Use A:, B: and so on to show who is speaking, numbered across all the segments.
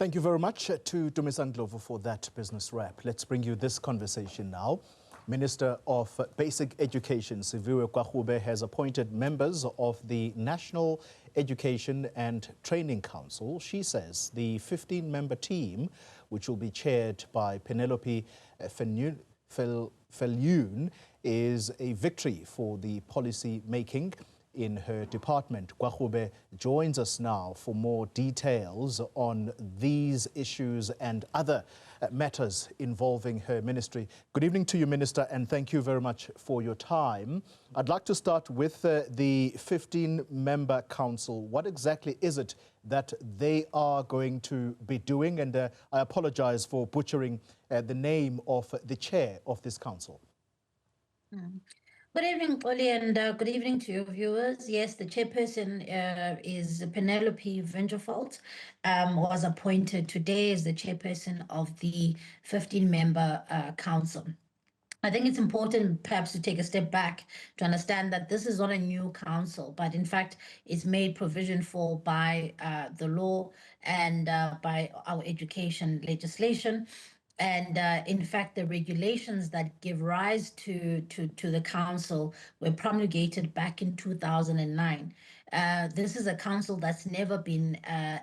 A: Thank you very much to Dumisani Ndlovu for that business wrap. Let's bring you this conversation now. Minister of Basic Education, Siviwe Gwarube, has appointed members of the National Education and Training Council. She says the 15-member team, which will be chaired by Penelope Viljoen, is a victory for the policy making in her department. Gwarube joins us now for more details on these issues and other matters involving her ministry. Good evening to you, Minister, and thank you very much for your time. I'd like to start with the 15-member council. What exactly is it that they are going to be doing? And I apologize for butchering the name of the chair of this council.
B: Good evening, Oli, and good evening to your viewers. Yes, the chairperson is Penelope Viljoen, was appointed today as the chairperson of the 15-member council. I think it's important perhaps to take a step back to understand that this is not a new council, but in fact, it's made provision for by the law and by our education legislation. And in fact, the regulations that give rise to the council were promulgated back in 2009. This is a council that's never been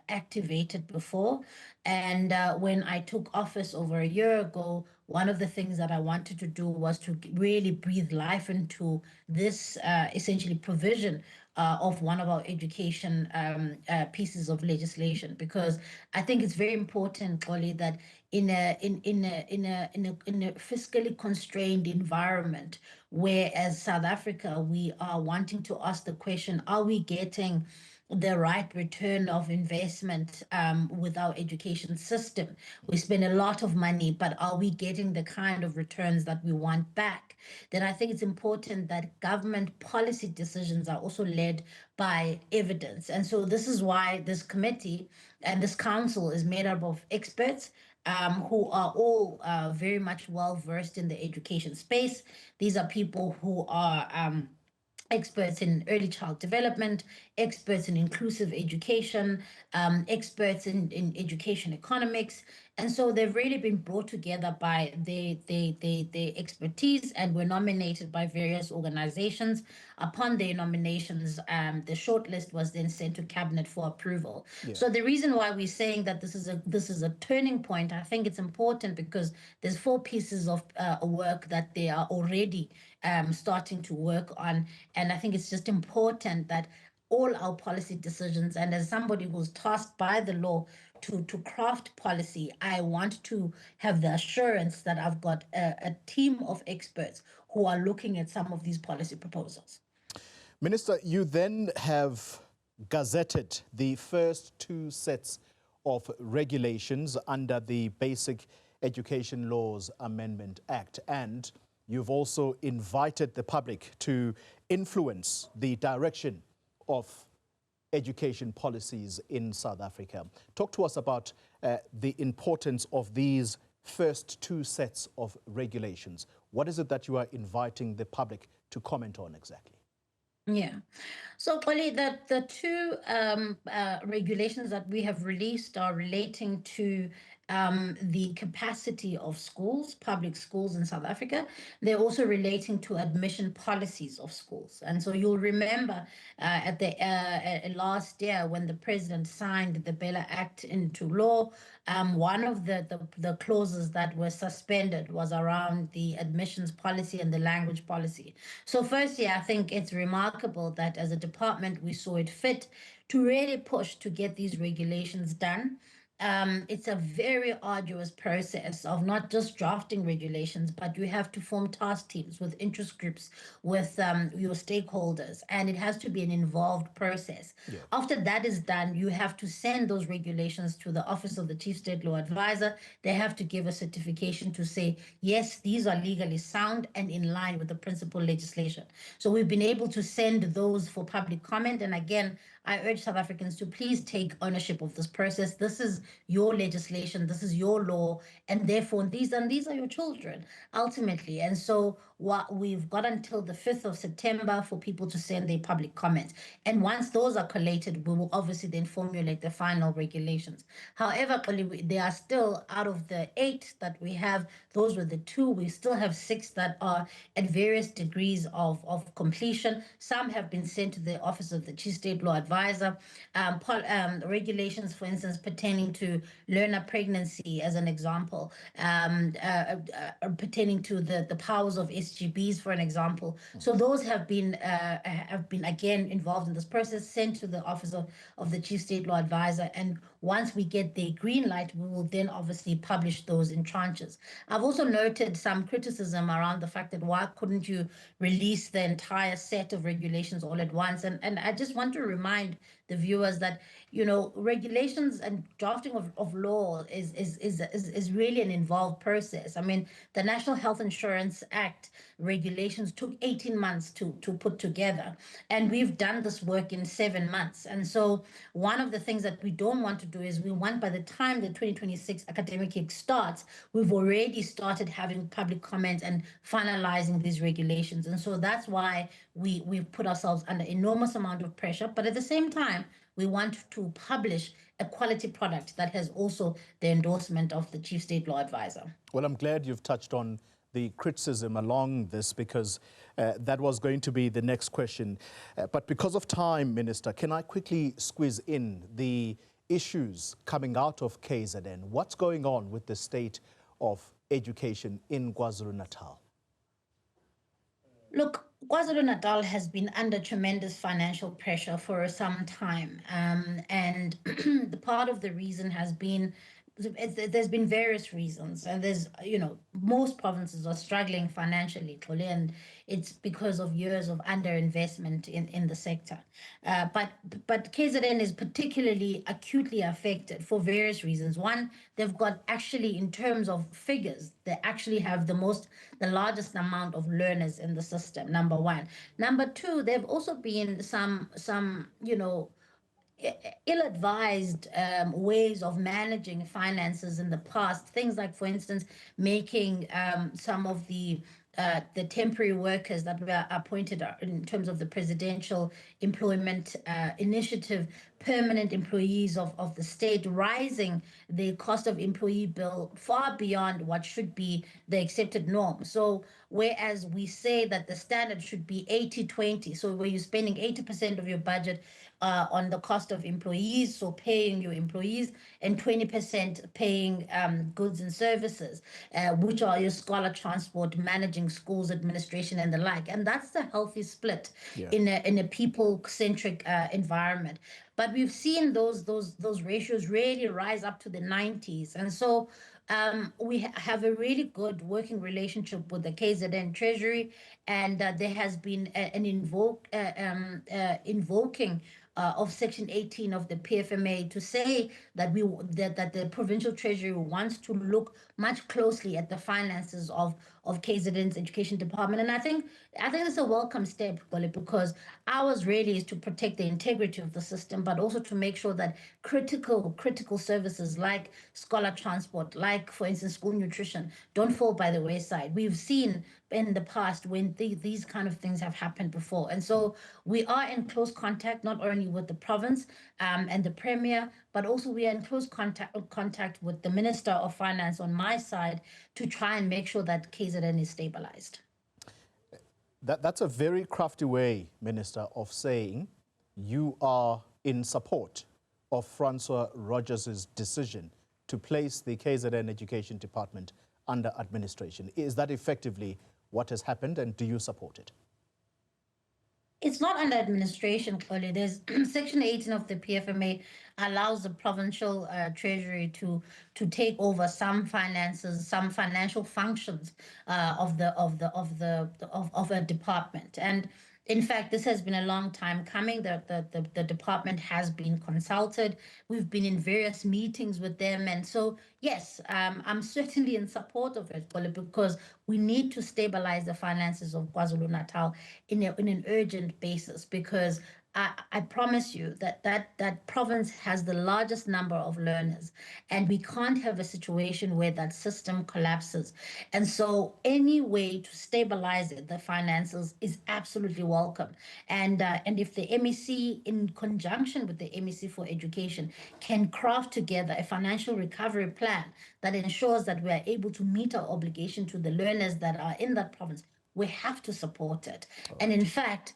B: activated before. And when I took office over a year ago, one of the things that I wanted to do was to really breathe life into this essentially provision of one of our education pieces of legislation, because I think it's very important, Oli, that in a fiscally constrained environment, where as South Africa we are wanting to ask the question: are we getting the right return of investment with our education system? We spend a lot of money, but are we getting the kind of returns that we want back? Then I think it's important that government policy decisions are also led by evidence. And so this is why this committee and this council is made up of experts who are all very much well versed in the education space. These are people who are experts in early child development, experts in inclusive education, experts in education economics. And so they've really been brought together by their expertise, and were nominated by various organizations. Upon their nominations, the shortlist was then sent to cabinet for approval. Yeah. So the reason why we're saying that this is a turning point, I think it's important because there's 4 pieces of work that they are already starting to work on. And I think it's just important that all our policy decisions, and as somebody who's tasked by the law to craft policy, I want to have the assurance that I've got a team of experts who are looking at some of these policy proposals.
A: Minister, you then have gazetted the first 2 sets of regulations under the Basic Education Laws Amendment Act, and you've also invited the public to influence the direction of education policies in South Africa. Talk to us about the importance of these first 2 sets of regulations. What is it that you are inviting the public to comment on exactly?
B: Yeah. So, Oli, the 2 regulations that we have released are relating to the capacity of schools, public schools in South Africa. They're also relating to admission policies of schools. And so you'll remember at the last year when the president signed the BELA Act into law, one of the clauses that were suspended was around the admissions policy and the language policy. So firstly, I think it's remarkable that as a department, we saw it fit to really push to get these regulations done. It's a very arduous process of not just drafting regulations, but you have to form task teams with interest groups, with your stakeholders, and it has to be an involved process. Yeah. After that is done, you have to send those regulations to the Office of the Chief State Law Advisor. They have to give a certification to say, yes, these are legally sound and in line with the principal legislation. So we've been able to send those for public comment. And again, I urge South Africans to please take ownership of this process. This is your legislation, this is your law, and therefore these are your children ultimately. And so what we've got until the 5th of September for people to send their public comments. And once those are collated, we will obviously then formulate the final regulations. However, there are still, out of the 8 that we have, those were the 2. We still have 6 that are at various degrees of completion. Some have been sent to the Office of the Chief State Law Advisor. Regulations, for instance, pertaining to learner pregnancy, as an example, pertaining to the powers of SGBs, for an example. So those have been again involved in this process, sent to the Office of the Chief State Law Advisor. And once we get the green light, we will then obviously publish those in tranches. I've also noted some criticism around the fact that why couldn't you release the entire set of regulations all at once? And I just want to remind the viewers that, you know, regulations and drafting of law is really an involved process. I mean, the National Health Insurance Act regulations took 18 months to put together, and we've done this work in 7 months. And so one of the things that we don't want to do is we want, by the time the 2026 academic year starts, we've already started having public comment and finalizing these regulations. And so that's why we've put ourselves under enormous amount of pressure. But at the same time, we want to publish a quality product that has also the endorsement of the Chief State Law Advisor.
A: Well, I'm glad you've touched on the criticism along this, because that was going to be the next question. But because of time, Minister, can I quickly squeeze in the issues coming out of KZN? What's going on with the state of education in KwaZulu-Natal?
B: Look, KwaZulu-Natal has been under tremendous financial pressure for some time. And the part of the reason has been, there's been various reasons, and there's, you know, most provinces are struggling financially, and it's because of years of underinvestment in the sector. But KZN is particularly acutely affected for various reasons. One, they've got, actually, in terms of figures, they actually have the largest amount of learners in the system, number one. Number two, there have also been some, you know, ill-advised ways of managing finances in the past. Things like, for instance, making some of the temporary workers that were appointed in terms of the Presidential Employment Initiative permanent employees of the state, rising the cost of employee bill far beyond what should be the accepted norm. So whereas we say that the standard should be 80-20, so where you're spending 80% of your budget on the cost of employees, so paying your employees, and 20% paying goods and services, which are your scholar transport, managing schools, administration, and the like. And that's the healthy split in a people-centric environment. But we've seen those ratios really rise up to the 90s. And so we have a really good working relationship with the KZN Treasury, and there has been an invoking of Section 18 of the PFMA to say that that the Provincial Treasury wants to look much closely at the finances of KZN's Education Department. And I think it's a welcome step, because ours really is to protect the integrity of the system, but also to make sure that critical services like scholar transport, like, for instance, school nutrition, don't fall by the wayside. We've seen in the past when these kind of things have happened before. And so we are in close contact, not only with the province and the Premier, but also we are in close contact with the Minister of Finance on my side to try and make sure that KZN is stabilized.
A: That's a very crafty way, Minister, of saying you are in support of Francois Rogers' decision to place the KZN Education Department under administration. Is that effectively what has happened, and do you support it?
B: It's not under administration, clearly. There's Section 18 of the PFMA allows the provincial treasury to take over some finances, some financial functions of a department. And in fact, this has been a long time coming. The department has been consulted. We've been in various meetings with them. And so, yes, I'm certainly in support of it, because we need to stabilize the finances of KwaZulu-Natal in an urgent basis, because I promise you that province has the largest number of learners, and we can't have a situation where that system collapses. And so, any way to stabilize it, the finances, is absolutely welcome. And if the MEC, in conjunction with the MEC for Education, can craft together a financial recovery plan that ensures that we are able to meet our obligation to the learners that are in that province, we have to support it. And in fact,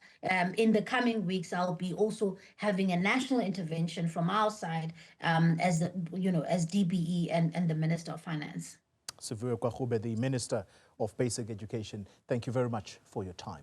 B: in the coming weeks, I'll be also having a national intervention from our side, as as DBE and the Minister of Finance.
A: Siviwe Gwarube, the Minister of Basic Education, thank you very much for your time.